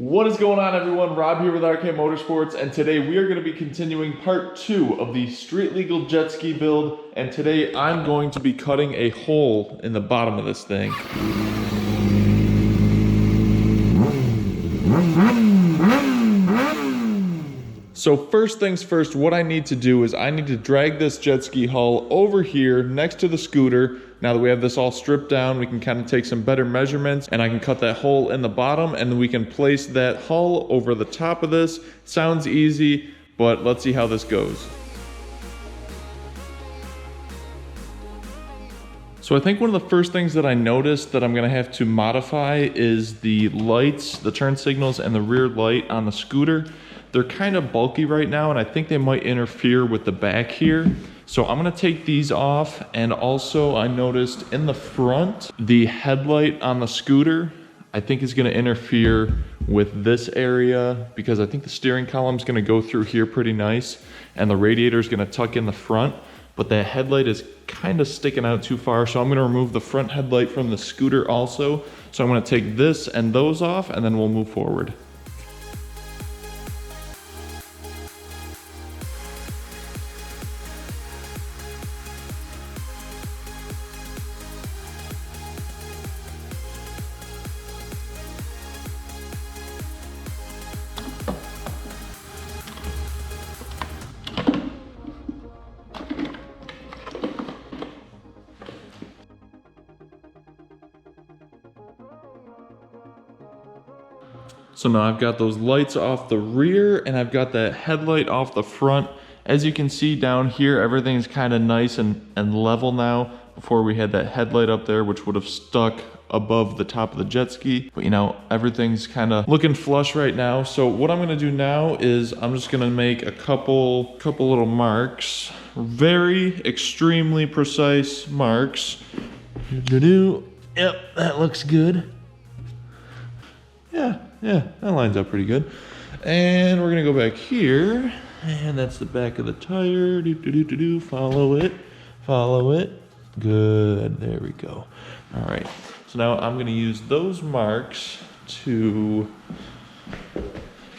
What is going on, everyone? Rob here with RK Motorsports, and today we are going to be continuing part 2 of the street legal jet ski build. And today I'm going to be cutting a hole in the bottom of this thing. So first things first, what I need to do is I need to drag this jet ski hull over here next to the scooter. Now that we have this all stripped down, we can kind of take some better measurements and I can cut that hole in the bottom and then we can place that hull over the top of this. Sounds easy, but let's see how this goes. So I think one of the first things that I noticed that I'm gonna have to modify is the lights, the turn signals, and the rear light on the scooter. They're kind of bulky right now, and I think they might interfere with the back here. So I'm gonna take these off, and also I noticed in the front, the headlight on the scooter, I think is gonna interfere with this area because I think the steering column is gonna go through here pretty nice, and the radiator is gonna tuck in the front, but that headlight is kind of sticking out too far, so I'm gonna remove the front headlight from the scooter also. So I'm gonna take this and those off, and then we'll move forward. So now I've got those lights off the rear and I've got that headlight off the front. As you can see down here, everything's kind of nice and level now. Before we had that headlight up there, which would have stuck above the top of the jet ski. But you know, everything's kind of looking flush right now. So what I'm gonna do now is I'm just gonna make a couple little marks. Very extremely precise marks. Yep, that looks good. Yeah, that lines up pretty good. And we're gonna go back here, and that's the back of the tire. Follow it. Good, there we go. All right, so now I'm gonna use those marks to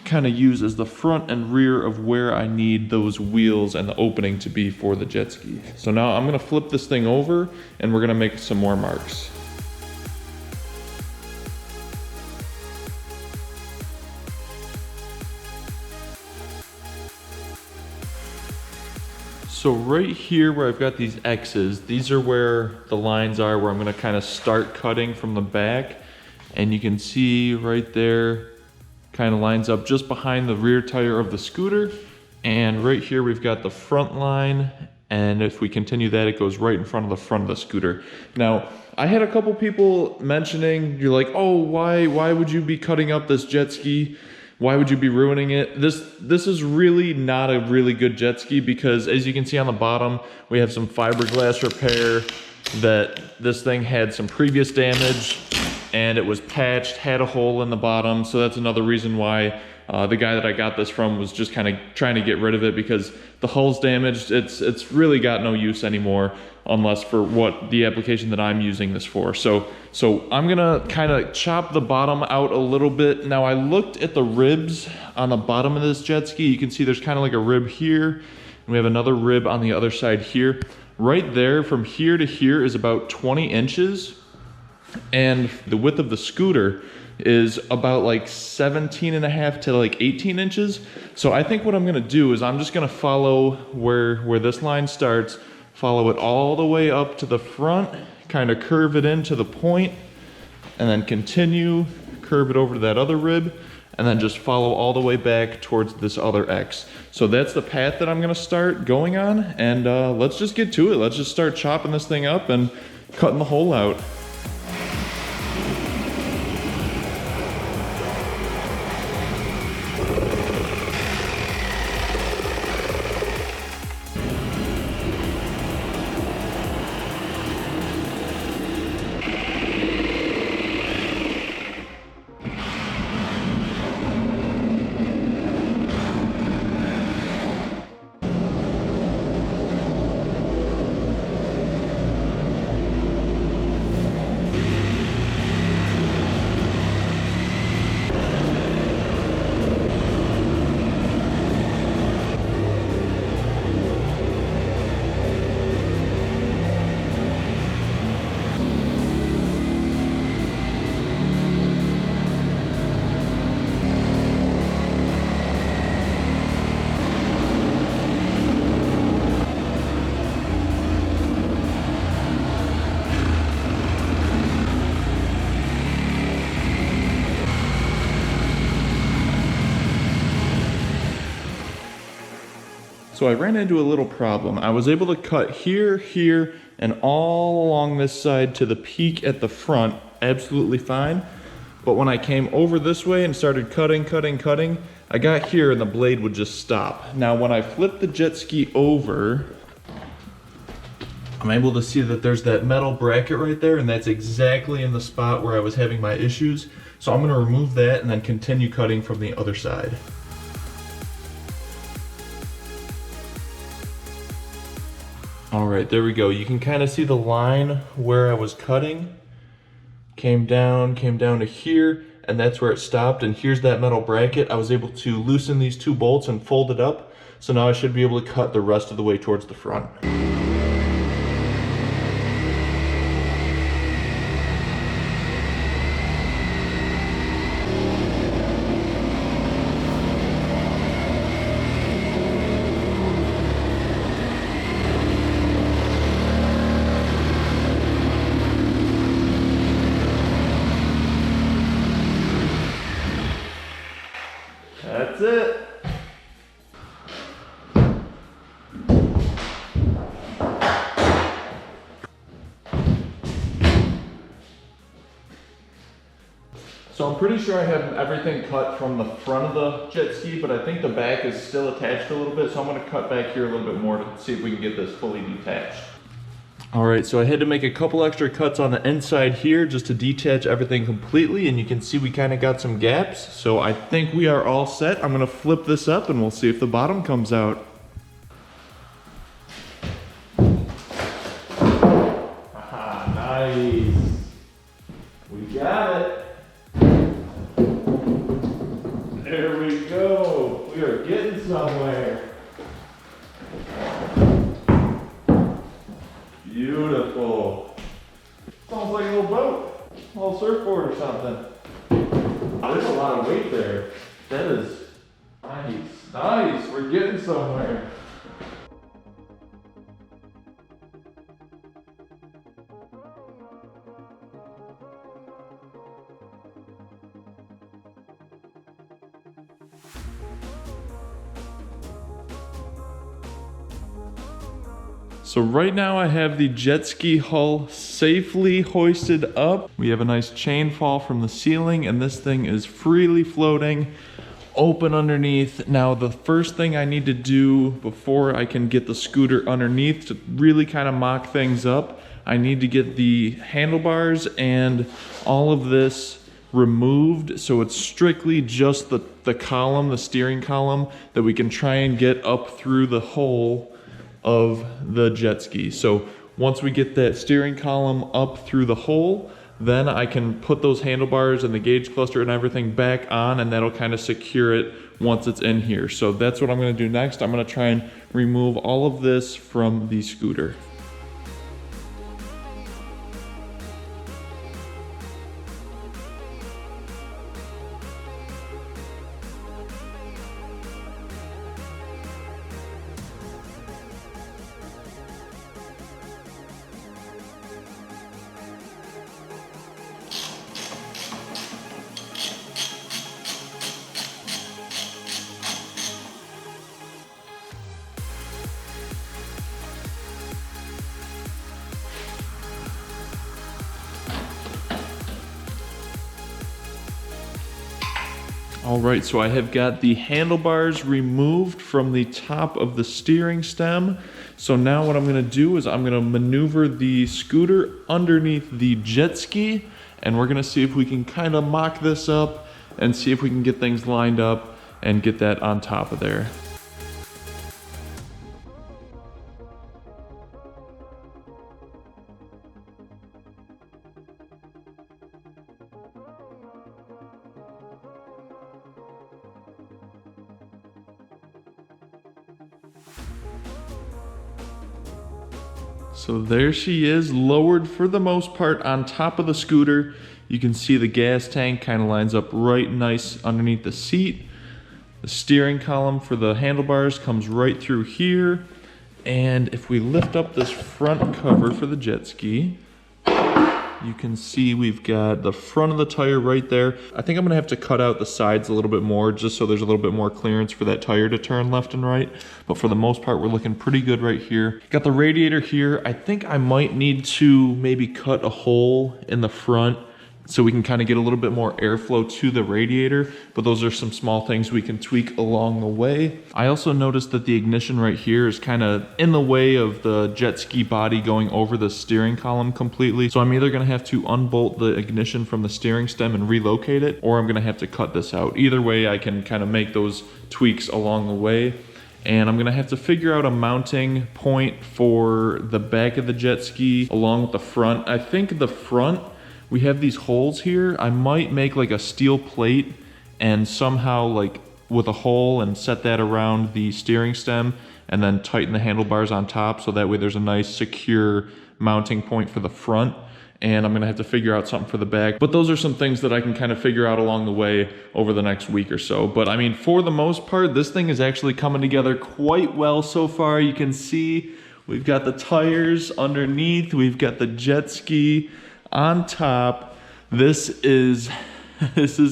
kind of use as the front and rear of where I need those wheels and the opening to be for the jet ski. So now I'm gonna flip this thing over, and we're gonna make some more marks. So right here where I've got these X's, these are where the lines are where I'm gonna kind of start cutting from the back. And you can see right there, kind of lines up just behind the rear tire of the scooter. And right here we've got the front line. And if we continue that, it goes right in front of the front of the scooter. Now, I had a couple people mentioning, you're like, oh, why would you be cutting up this jet ski? Why would you be ruining it? This is really not a really good jet ski because as you can see on the bottom, we have some fiberglass repair that this thing had some previous damage and it was patched, had a hole in the bottom. So that's another reason why the guy that I got this from was just kind of trying to get rid of it because the hull's damaged. It's really got no use anymore unless for what the application that I'm using this for. So I'm gonna kind of chop the bottom out a little bit. Now I looked at the ribs on the bottom of this jet ski. You can see there's kind of like a rib here and we have another rib on the other side here. Right there from here to here is about 20 inches and the width of the scooter is about like 17.5 to like 18 inches. So I think what I'm gonna do is I'm just gonna follow where this line starts, follow it all the way up to the front, kind of curve it into the point, and then continue, curve it over to that other rib, and then just follow all the way back towards this other X. So that's the path that I'm gonna start going on, and let's just get to it. Let's just start chopping this thing up and cutting the hole out. So I ran into a little problem. I was able to cut here, here, and all along this side to the peak at the front, absolutely fine. But when I came over this way and started cutting, I got here and the blade would just stop. Now when I flip the jet ski over, I'm able to see that there's that metal bracket right there, and that's exactly in the spot where I was having my issues. So I'm gonna remove that and then continue cutting from the other side. All right, there we go. You can kind of see the line where I was cutting. Came down to here, and that's where it stopped. And here's that metal bracket. I was able to loosen these two bolts and fold it up. So now I should be able to cut the rest of the way towards the front. That's it. So I'm pretty sure I have everything cut from the front of the jet ski, but I think the back is still attached a little bit, so I'm gonna cut back here a little bit more to see if we can get this fully detached. All right, so I had to make a couple extra cuts on the inside here just to detach everything completely, and you can see we kind of got some gaps. So I think we are all set. I'm gonna flip this up and we'll see if the bottom comes out. Aha, nice. We got it. There we go. We are getting somewhere. Beautiful. It's almost like a little boat, a little surfboard or something. Oh, there's a lot of weight there. That is nice. Nice, we're getting somewhere. So right now I have the jet ski hull safely hoisted up. We have a nice chain fall from the ceiling, and this thing is freely floating, open underneath. Now the first thing I need to do before I can get the scooter underneath to really kind of mock things up, I need to get the handlebars and all of this removed, so it's strictly just the column, the steering column, that we can try and get up through the hole of the jet ski. So once we get that steering column up through the hole, then I can put those handlebars and the gauge cluster and everything back on, and that'll kind of secure it once it's in here. So that's what I'm going to do next. I'm going to try and remove all of this from the scooter. All right, so I have got the handlebars removed from the top of the steering stem. So now what I'm gonna do is I'm gonna maneuver the scooter underneath the jet ski, and we're gonna see if we can kind of mock this up and see if we can get things lined up and get that on top of there. So there she is, lowered for the most part on top of the scooter. You can see the gas tank kind of lines up right nice underneath the seat. The steering column for the handlebars comes right through here. And if we lift up this front cover for the jet ski, you can see we've got the front of the tire right there. I think I'm gonna have to cut out the sides a little bit more just so there's a little bit more clearance for that tire to turn left and right. But for the most part, we're looking pretty good right here. Got the radiator here. I think I might need to maybe cut a hole in the front so we can kind of get a little bit more airflow to the radiator, but those are some small things we can tweak along the way. I also noticed that the ignition right here is kind of in the way of the jet ski body going over the steering column completely. So I'm either gonna have to unbolt the ignition from the steering stem and relocate it, or I'm gonna have to cut this out. Either way, I can kind of make those tweaks along the way. And I'm gonna have to figure out a mounting point for the back of the jet ski along with the front. I think the front, we have these holes here. I might make like a steel plate and somehow like with a hole and set that around the steering stem and then tighten the handlebars on top so that way there's a nice secure mounting point for the front. And I'm gonna have to figure out something for the back. But those are some things that I can kind of figure out along the way over the next week or so. But I mean, for the most part, this thing is actually coming together quite well so far. You can see we've got the tires underneath, we've got the jet ski on top. This is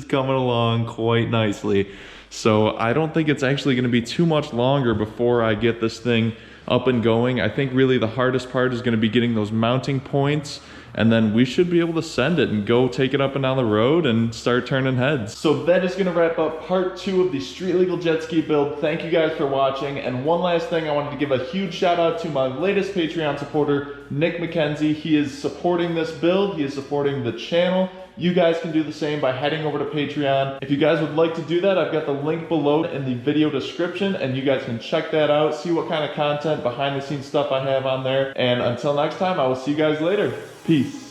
coming along quite nicely. So I don't think it's actually going to be too much longer before I get this thing up and going. I think really the hardest part is going to be getting those mounting points, and then we should be able to send it and go take it up and down the road and start turning heads. So that is going to wrap up part 2 of the street legal jet ski build. Thank you guys for watching. And one last thing, I wanted to give a huge shout out to my latest Patreon supporter, Nick McKenzie. He is supporting this build. He is supporting the channel. You guys can do the same by heading over to Patreon. If you guys would like to do that, I've got the link below in the video description, and you guys can check that out, see what kind of content, behind the scenes stuff I have on there. And until next time, I will see you guys later. Peace.